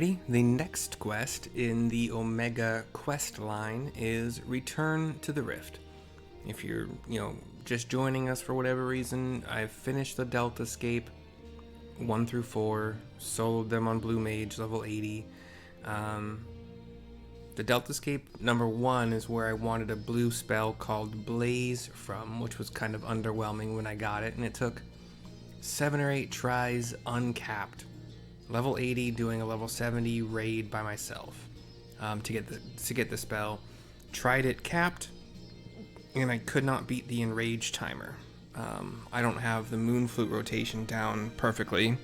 Alrighty, the next quest in the Omega quest line is Return to the Rift. If you're, just joining us for whatever reason, I've finished the Delta Escape 1 through 4, soloed them on Blue Mage level 80. The Delta Escape number 1 is where I wanted a blue spell called Blaze from, which was kind of underwhelming when I got it, and it took 7 or 8 tries uncapped. Level 80 doing a level 70 raid by myself to get the spell. Tried it capped, and I could not beat the enrage timer. I don't have the moon flute rotation down perfectly,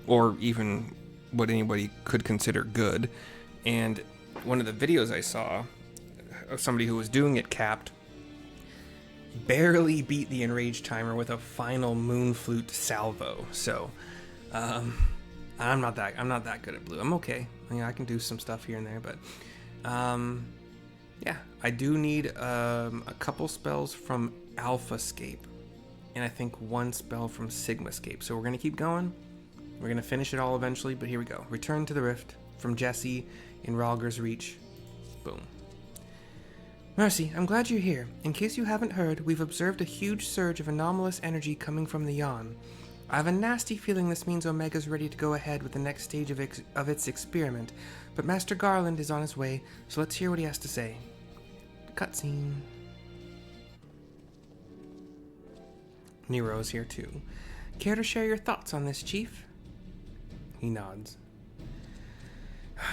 or even what anybody could consider good. And one of the videos I saw of somebody who was doing it capped barely beat the enrage timer with a final moon flute salvo. So I'm not that good at blue. I'm okay. I can do some stuff here and there, but yeah, I do need a couple spells from Alpha Scape, and I think 1 spell from Sigma Scape. So we're gonna keep going. We're gonna finish it all eventually, but here we go. Return to the Rift from Jessie in Ralger's Reach. Boom. Mercy, I'm glad you're here. In case you haven't heard, we've observed a huge surge of anomalous energy coming from the Yawn. I have a nasty feeling this means Omega's ready to go ahead with the next stage of its experiment, but Master Garland is on his way, so let's hear what he has to say. Cutscene. Nero's here too. Care to share your thoughts on this, Chief? He nods.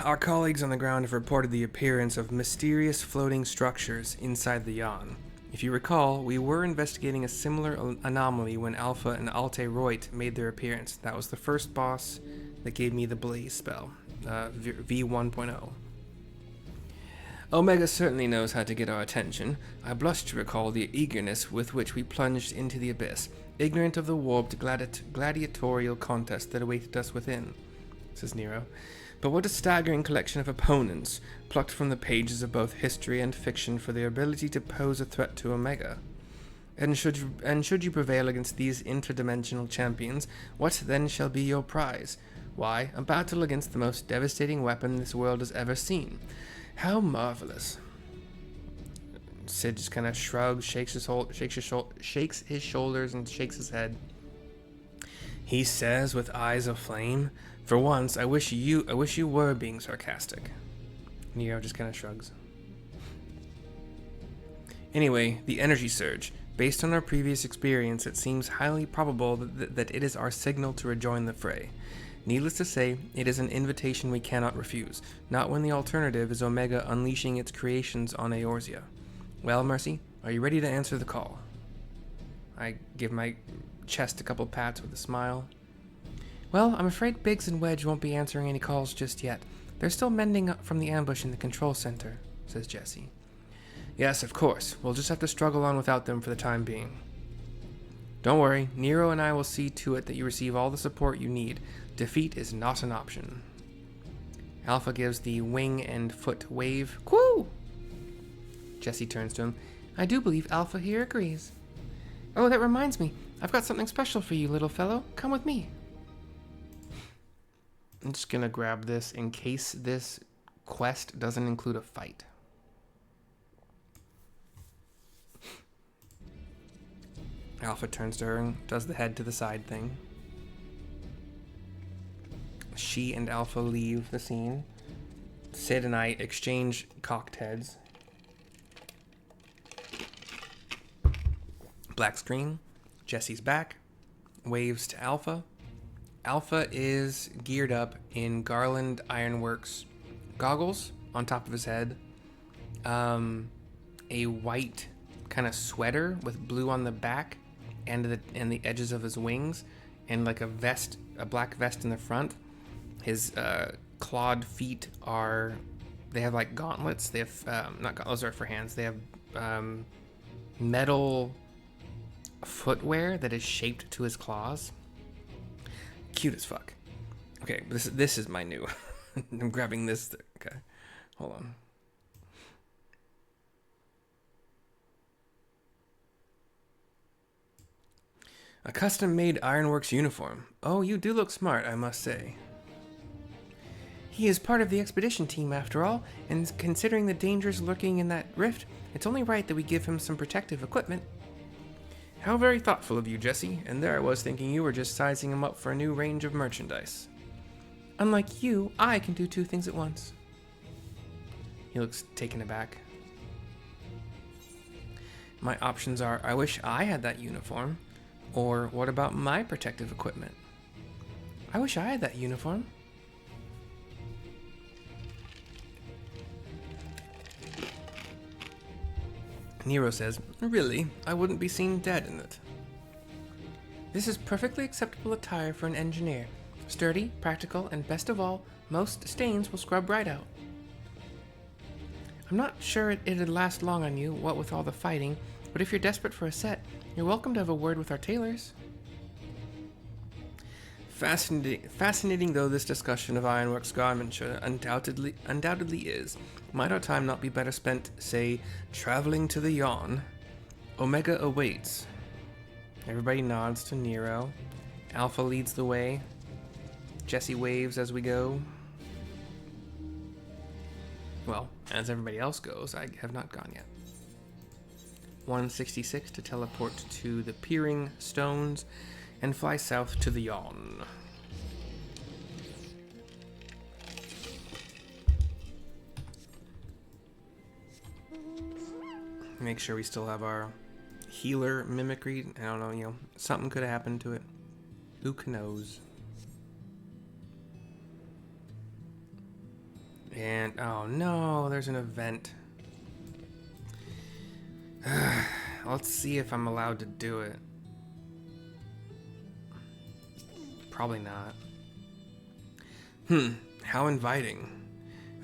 Our colleagues on the ground have reported the appearance of mysterious floating structures inside the Yawn. If you recall, we were investigating a similar anomaly when Alpha and Altaroit made their appearance. That was the first boss that gave me the Blaze spell, V1.0. Omega certainly knows how to get our attention. I blush to recall the eagerness with which we plunged into the abyss, ignorant of the warped gladiatorial contest that awaited us within, says Nero. But what a staggering collection of opponents, plucked from the pages of both history and fiction for their ability to pose a threat to Omega. And should you prevail against these interdimensional champions, what then shall be your prize? Why, a battle against the most devastating weapon this world has ever seen. How marvelous. Sid just kind of shrugs, shakes his shoulders and shakes his head. He says with eyes of flame, "For once, I wish you were being sarcastic." Neo just kind of shrugs. Anyway, the energy surge. Based on our previous experience, it seems highly probable that it is our signal to rejoin the fray. Needless to say, it is an invitation we cannot refuse, not when the alternative is Omega unleashing its creations on Eorzea. Well, Mercy, are you ready to answer the call? I give my chest a couple pats with a smile. Well, I'm afraid Biggs and Wedge won't be answering any calls just yet. They're still mending up from the ambush in the control center, says Jessie. Yes, of course. We'll just have to struggle on without them for the time being. Don't worry, Nero and I will see to it that you receive all the support you need. Defeat is not an option. Alpha gives the wing and foot wave. Quoo! Jessie turns to him. I do believe Alpha here agrees. Oh, that reminds me. I've got something special for you, little fellow. Come with me. I'm just gonna grab this in case this quest doesn't include a fight. Alpha turns to her and does the head to the side thing. She and Alpha leave the scene. Sid and I exchange cocked heads. Black screen. Jessie's back. Waves to Alpha. Alpha is geared up in Garland Ironworks goggles on top of his head, a white kind of sweater with blue on the back and the edges of his wings, and like a black vest in the front. His clawed feet they have like gauntlets. They have not gauntlets, those are for hands. They have metal footwear that is shaped to his claws. Cute as fuck. Okay, this is my new. I'm grabbing this. Okay, hold on. A custom-made Ironworks uniform. Oh, you do look smart, I must say. He is part of the expedition team after all, and considering the dangers lurking in that rift, it's only right that we give him some protective equipment. How very thoughtful of you, Jessie, and there I was thinking you were just sizing him up for a new range of merchandise. Unlike you, I can do two things at once. He looks taken aback. My options are, I wish I had that uniform, or what about my protective equipment? I wish I had that uniform. Nero says, really, I wouldn't be seen dead in it. This is perfectly acceptable attire for an engineer. Sturdy, practical, and best of all, most stains will scrub right out. I'm not sure it'd last long on you, what with all the fighting, but if you're desperate for a set, you're welcome to have a word with our tailors. Fascinating though this discussion of ironworks garmenture undoubtedly is, might our time not be better spent, say, traveling to the Yawn? Omega awaits. Everybody nods to Nero. Alpha leads the way. Jessie waves as we go. Well, as everybody else goes, I have not gone yet. 166 to teleport to the Peering Stones and fly south to the Yawn. Make sure we still have our healer mimicry. I don't know, something could have happened to it. Who knows? And, oh no, there's an event. Let's see if I'm allowed to do it. Probably not. How inviting.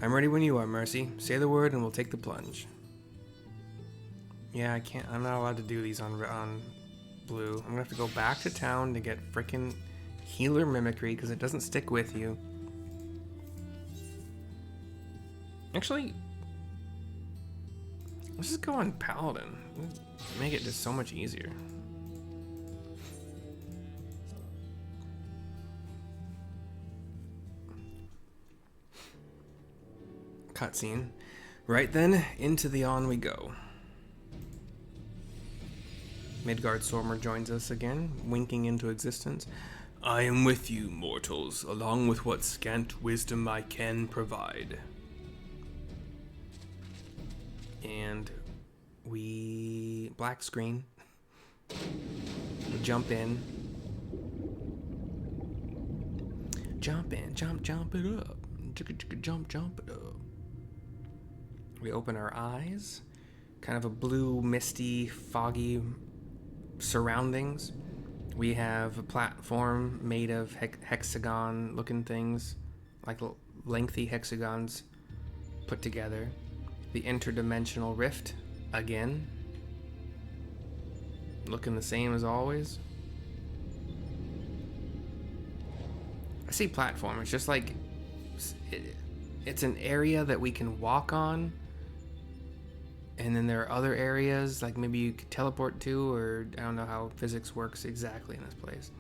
I'm ready when you are, Mercy. Say the word and we'll take the plunge. Yeah, I'm not allowed to do these on blue. I'm gonna have to go back to town to get frickin' healer mimicry because it doesn't stick with you. Actually, let's just go on Paladin. Make it just so much easier. Cutscene. Right then, into the Yawn we go. Midgard Stormer joins us again, winking into existence. I am with you, mortals, along with what scant wisdom I can provide. And we black screen. We jump in. Jump in, jump it up. Jump it up. We open our eyes. Kind of a blue, misty, foggy surroundings. We have a platform made of hexagon looking things, like lengthy hexagons put together. The interdimensional rift again, looking the same as always. I see platform, it's just like it's an area that we can walk on. And then there are other areas, like maybe you could teleport to, or I don't know how physics works exactly in this place.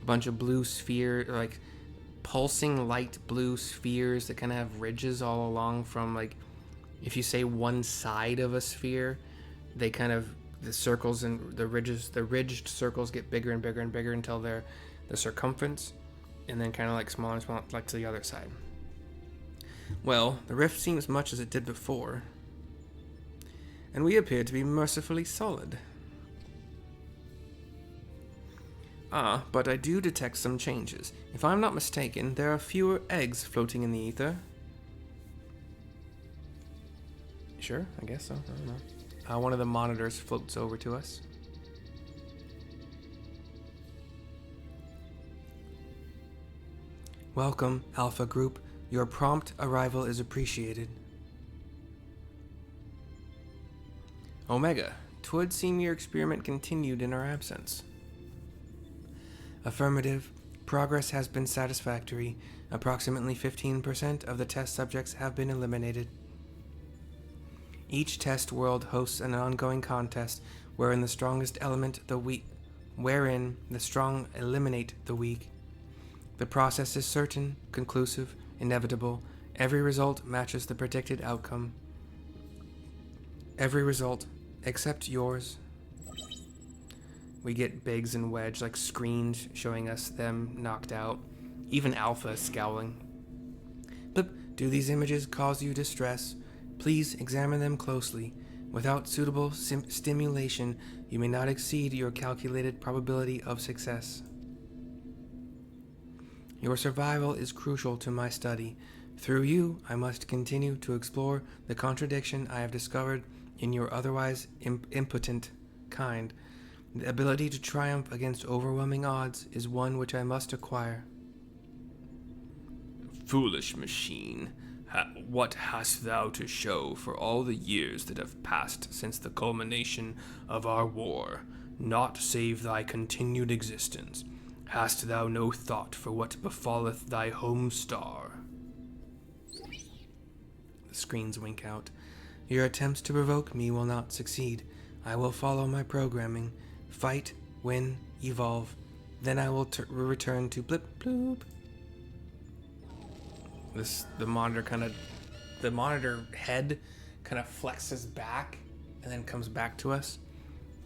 A bunch of blue sphere, like pulsing light blue spheres that kind of have ridges all along from, like, if you say one side of a sphere, they kind of, the circles and the ridges, the ridged circles get bigger and bigger and bigger until they're the circumference, and then kind of like smaller and smaller, like to the other side. Well, the rift seems much as it did before, and we appear to be mercifully solid. But I do detect some changes. If I'm not mistaken, there are fewer eggs floating in the ether. Sure, I guess so. I don't know. One of the monitors floats over to us. Welcome, Alpha Group. Your prompt arrival is appreciated. Omega, 'twould seem your experiment continued in our absence. Affirmative. Progress has been satisfactory. Approximately 15% of the test subjects have been eliminated. Each test world hosts an ongoing contest wherein the strong eliminate the weak. The process is certain, conclusive, inevitable. Every result matches the predicted outcome. Every result, except yours. We get Biggs and Wedge like screens showing us them knocked out. Even Alpha is scowling. But do these images cause you distress? Please examine them closely. Without suitable stimulation, you may not exceed your calculated probability of success. Your survival is crucial to my study. Through you, I must continue to explore the contradiction I have discovered in your otherwise impotent kind. The ability to triumph against overwhelming odds is one which I must acquire. Foolish machine, what hast thou to show for all the years that have passed since the culmination of our war, naught save thy continued existence? Hast thou no thought for what befalleth thy home star? The screens wink out. Your attempts to provoke me will not succeed. I will follow my programming. Fight, win, evolve. Then I will return to blip bloop. The monitor head kind of flexes back and then comes back to us.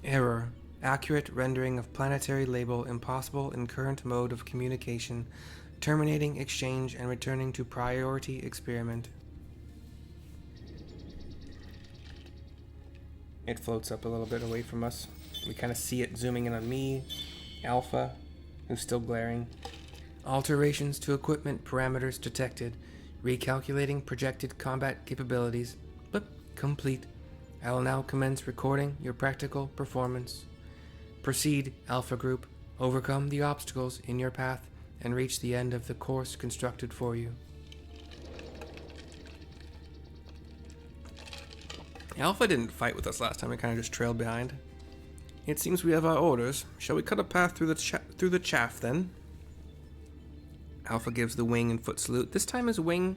Error. Accurate rendering of planetary label impossible in current mode of communication. Terminating exchange and returning to priority experiment. It floats up a little bit away from us. We kind of see it zooming in on me, Alpha, who's still glaring. Alterations to equipment parameters detected. Recalculating projected combat capabilities. But complete. I will now commence recording your practical performance. Proceed, Alpha Group. Overcome the obstacles in your path and reach the end of the course constructed for you. Alpha didn't fight with us last time. It kind of just trailed behind. It seems we have our orders. Shall we cut a path through the chaff then? Alpha gives the wing and foot salute. This time his wing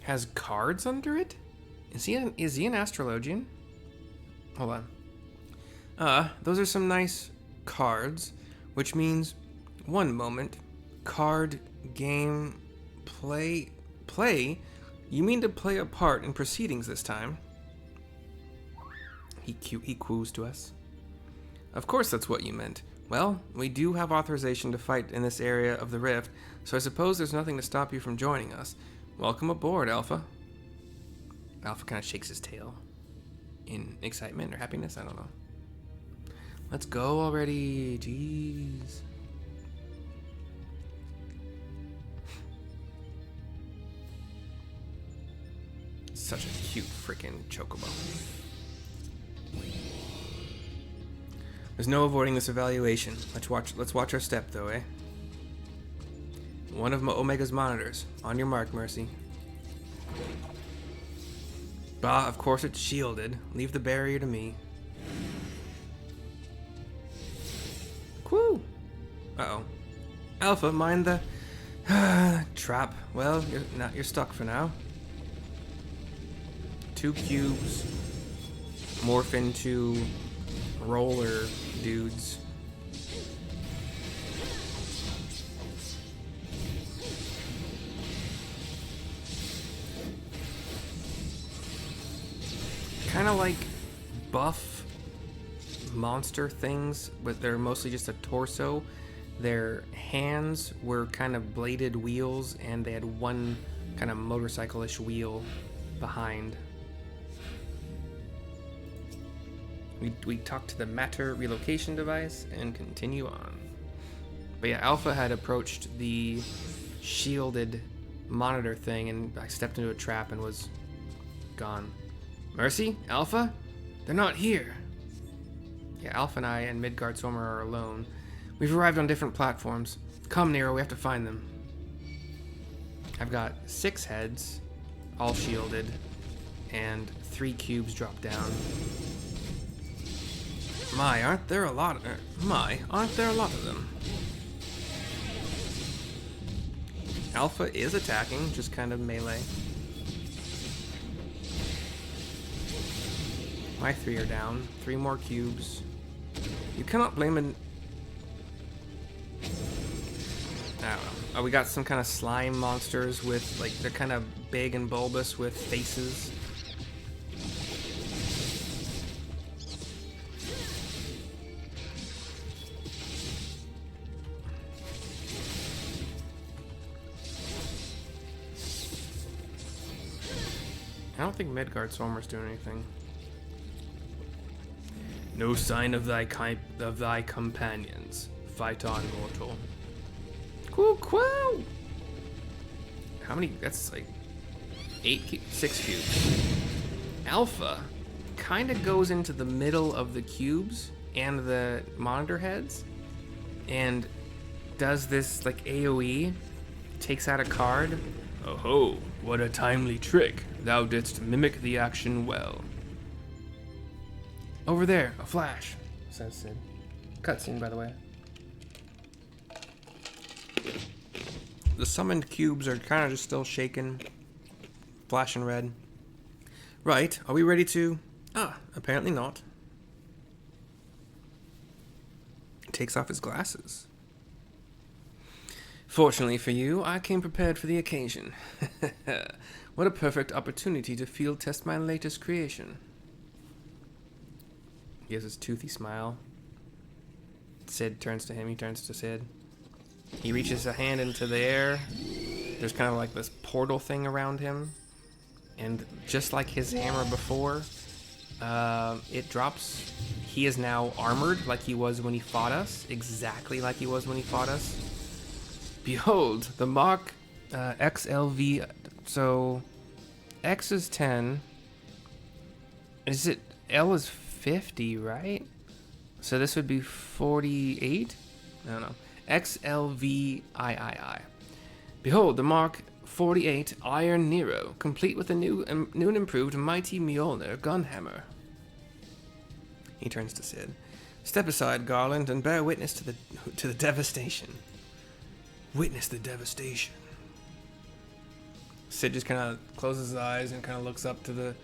has cards under it? Is he an astrologian? Hold on. Those are some nice cards, which means, one moment, card, game, play? You mean to play a part in proceedings this time? He coos to us. Of course that's what you meant. Well, we do have authorization to fight in this area of the rift, so I suppose there's nothing to stop you from joining us. Welcome aboard, Alpha. Alpha kind of shakes his tail in excitement or happiness, I don't know. Let's go already, jeez. Such a cute freaking chocobo. There's no avoiding this evaluation. Let's watch our step, though, eh? One of Omega's monitors. On your mark, Mercy. Bah, of course it's shielded. Leave the barrier to me. Whew! Uh-oh. Alpha, mind the... trap. Well, you're stuck for now. 2 cubes. Morph into... roller dudes. Kind of like buff monster things, but they're mostly just a torso. Their hands were kind of bladed wheels, and they had one kind of motorcycle-ish wheel behind. We talk to the matter relocation device and continue on. But yeah, Alpha had approached the shielded monitor thing, and I stepped into a trap and was gone. Mercy? Alpha? They're not here. Yeah, Alpha and I and Midgard Sommer are alone. We've arrived on different platforms. Come, Nero, we have to find them. I've got 6 heads, all shielded, and 3 cubes dropped down. Aren't there a lot of them? Alpha is attacking, just kind of melee. My 3 are down. 3 more cubes. You cannot blame an... I don't know. Oh, we got some kind of slime monsters with, like, they're kind of big and bulbous with faces. I don't think Midgard Swarmers do anything. No sign of thy companions. Fight on, mortal. Cool. How many? That's like 6 cubes. Alpha kind of goes into the middle of the cubes and the monitor heads and does this like AoE, takes out a card. Oh ho, what a timely trick. Thou didst mimic the action well. Over there, a flash, says Sid. Cutscene, by the way. The summoned cubes are kind of just still shaking, flashing red. Right, are we ready to... apparently not. Takes off his glasses. Fortunately for you, I came prepared for the occasion. What a perfect opportunity to field test my latest creation. He has his toothy smile. Sid turns to him, he turns to Sid. He reaches a hand into the air. There's kind of like this portal thing around him. And just like his hammer before, it drops. He is now armored like he was when he fought us. Exactly like he was when he fought us. Behold, the Mark XLV. So, X is 10. Is it... L is 50, right? So this would be 48? I don't know. XLVIII. Behold, the Mark 48 Iron Nero, complete with a new and improved Mighty Mjolnir gunhammer. He turns to Sid. Step aside, Garland, and bear witness to the devastation. Witness the devastation. Sid just kind of closes his eyes and kind of looks up to the...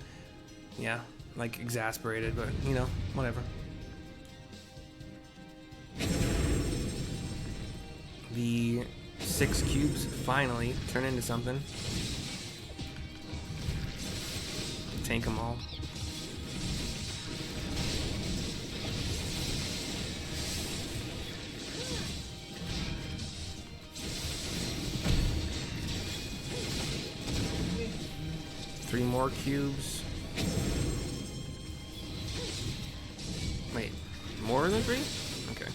Yeah, like exasperated, but, you know, whatever. The 6 cubes finally turn into something. Tank them all. Three more cubes. Wait, more than 3? Okay.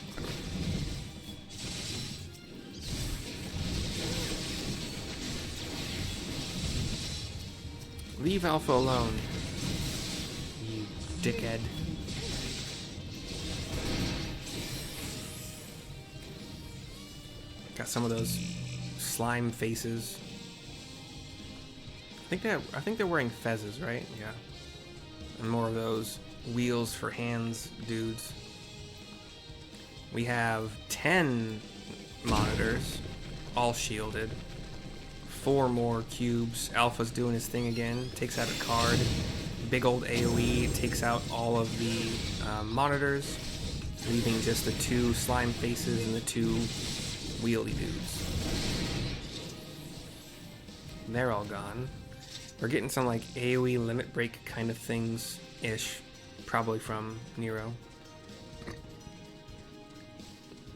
Leave Alpha alone, you dickhead. Got some of those slime faces. I think they're wearing fezzes, right? Yeah. And more of those wheels for hands dudes. We have 10 monitors, all shielded. 4 more cubes. Alpha's doing his thing again. Takes out a card. Big old AoE. Takes out all of the monitors, leaving just the 2 slime faces and the 2 wheelie dudes. They're all gone. We're getting some like AoE limit break kind of things-ish. Probably from Nero.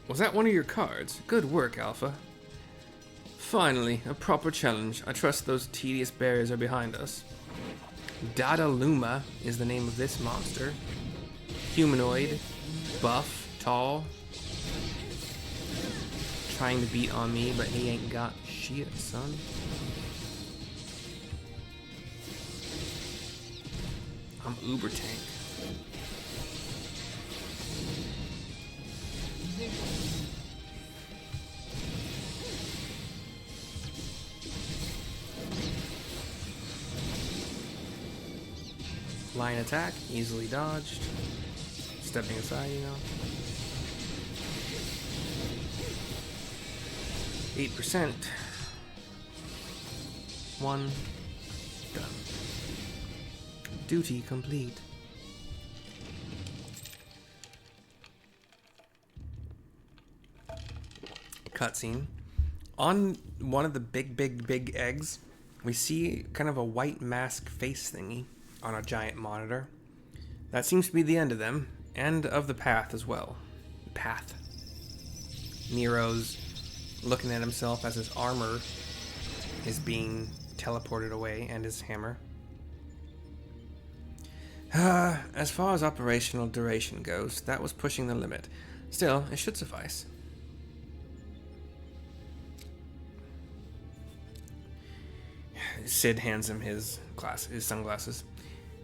Was that one of your cards? Good work, Alpha. Finally, a proper challenge. I trust those tedious barriers are behind us. Dada Luma is the name of this monster. Humanoid, buff, tall. Trying to beat on me, but he ain't got shit, son. I'm uber tank. Line attack, easily dodged. Stepping aside, you know. 8%. 1. Done. Duty complete. Cutscene. On one of the big eggs, we see kind of a white mask face thingy on a giant monitor. That seems to be the end of them, and of the path as well. Path. Nero's looking at himself as his armor is being teleported away, and his hammer. As far as operational duration goes, that was pushing the limit. Still, it should suffice. Sid hands him his sunglasses.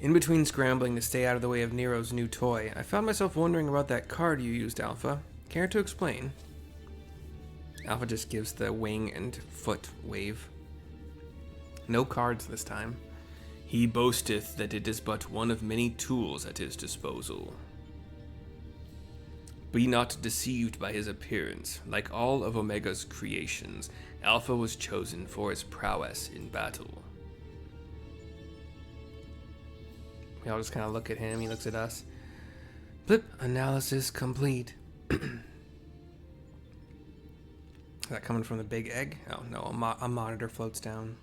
In between scrambling to stay out of the way of Nero's new toy, I found myself wondering about that card you used, Alpha. Care to explain? Alpha just gives the wing and foot wave. No cards this time. He boasteth that it is but one of many tools at his disposal. Be not deceived by his appearance. Like all of Omega's creations, Alpha was chosen for his prowess in battle. We all just kind of look at him, he looks at us. Blip, analysis complete. Is that coming from the big egg? Oh no, a monitor floats down.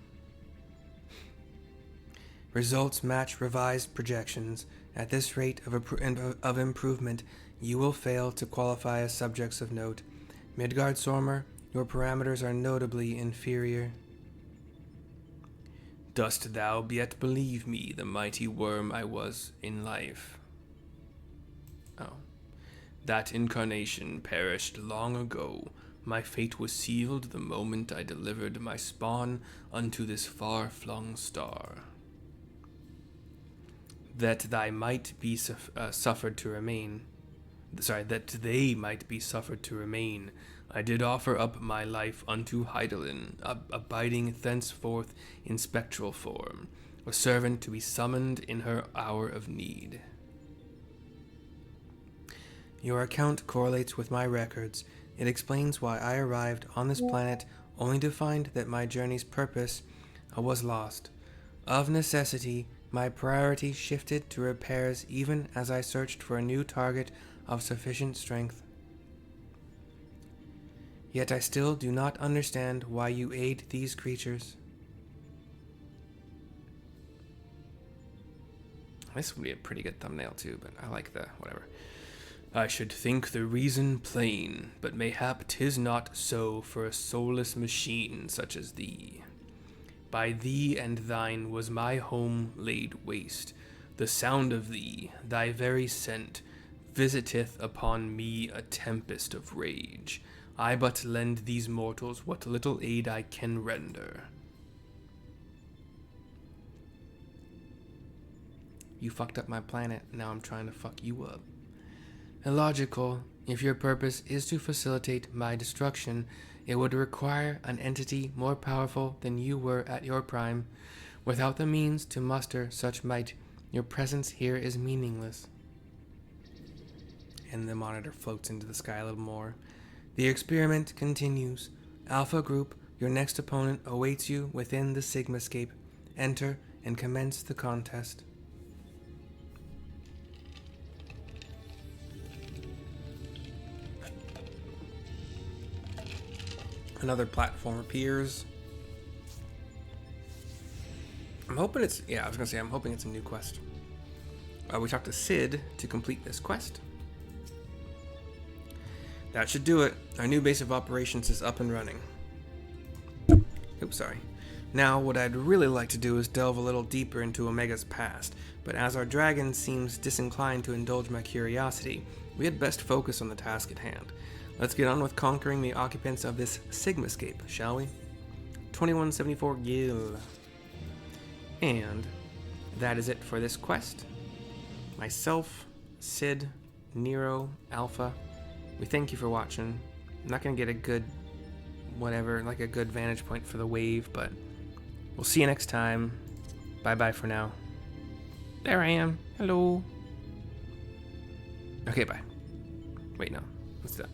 Results match revised projections. At this rate of improvement, you will fail to qualify as subjects of note. Midgard Sormer, your parameters are notably inferior. Dost thou yet believe me, the mighty worm I was in life? Oh. That incarnation perished long ago. My fate was sealed the moment I delivered my spawn unto this far-flung star. That they might be suffered to remain, I did offer up my life unto Heidelin, abiding thenceforth in spectral form, a servant to be summoned in her hour of need. Your account correlates with my records. It explains why I arrived on this planet only to find that my journey's purpose was lost. Of necessity, my priority shifted to repairs even as I searched for a new target of sufficient strength. Yet I still do not understand why you aid these creatures. This would be a pretty good thumbnail too, but I like the whatever. I should think the reason plain, but mayhap 'tis not so for a soulless machine such as thee. By thee and thine was my home laid waste. The sound of thee, thy very scent, visiteth upon me a tempest of rage. I but lend these mortals what little aid I can render. You fucked up my planet, now I'm trying to fuck you up. Illogical. If your purpose is to facilitate my destruction, it would require an entity more powerful than you were at your prime. Without the means to muster such might, your presence here is meaningless. And the monitor floats into the sky a little more. The experiment continues. Alpha Group, your next opponent awaits you within the Sigmascape. Enter and commence the contest. Another platform appears. I'm hoping it's a new quest. We talked to Sid to complete this quest. That should do it. Our new base of operations is up and running. Oops, sorry. Now, what I'd really like to do is delve a little deeper into Omega's past, but as our dragon seems disinclined to indulge my curiosity, we had best focus on the task at hand. Let's get on with conquering the occupants of this Sigmascape, shall we? 2174 Gil. And that is it for this quest. Myself, Sid, Nero, Alpha, we thank you for watching. I'm not going to get a good vantage point for the wave, but we'll see you next time. Bye-bye for now. There I am. Hello. Okay, bye. Wait, no. Let's do that.